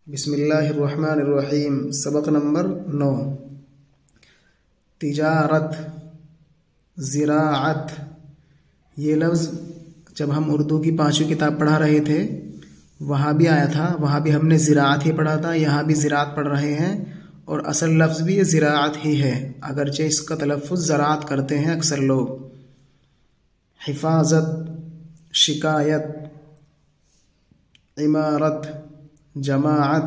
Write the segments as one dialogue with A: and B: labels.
A: بسم اللہ الرحمن الرحیم۔ سبق نمبر 9۔ تجارت، زراعت، یہ لفظ جب ہم اردو کی 5ویں کتاب پڑھا رہے تھے وہاں بھی آیا تھا، وہاں بھی ہم نے زراعت ہی پڑھا تھا، یہاں بھی زراعت پڑھ رہے ہیں اور اصل لفظ بھی یہ زراعت ہی ہے، اگرچہ اس کا تلفظ زراعت کرتے ہیں اکثر لوگ۔ حفاظت، شکایت، عمارت، جماعت،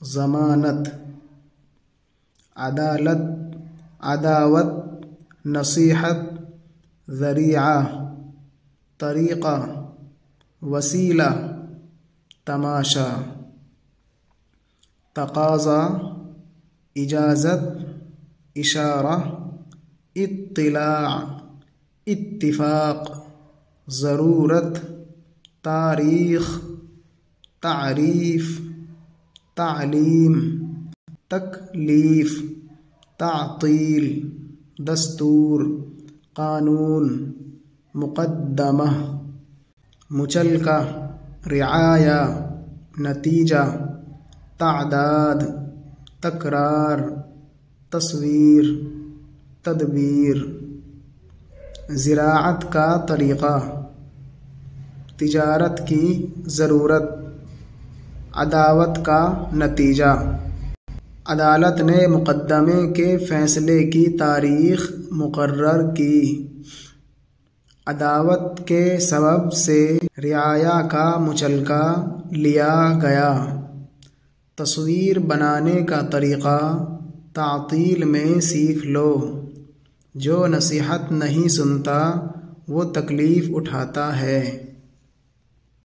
A: ضمانت، عدالت، عداوت، نصیحت، ذریعہ، طریقہ، وسیلہ، تماشا، تقاضا، اجازت، اشارہ، اطلاع، اتفاق، ضرورت، تاریخ، تعریف، تعلیم، تکلیف، تعطیل، دستور، قانون، مقدمہ، مچلکہ، رعایہ، نتیجہ، تعداد، تکرار، تصویر، تدبیر۔ زراعت کا طریقہ، تجارت کی ضرورت، عداوت کا نتیجہ۔ عدالت نے مقدمے کے فیصلے کی تاریخ مقرر کی۔ عداوت کے سبب سے رعایا کا مچلکہ لیا گیا۔ تصویر بنانے کا طریقہ تعطیل میں سیکھ لو۔ جو نصیحت نہیں سنتا وہ تکلیف اٹھاتا ہے۔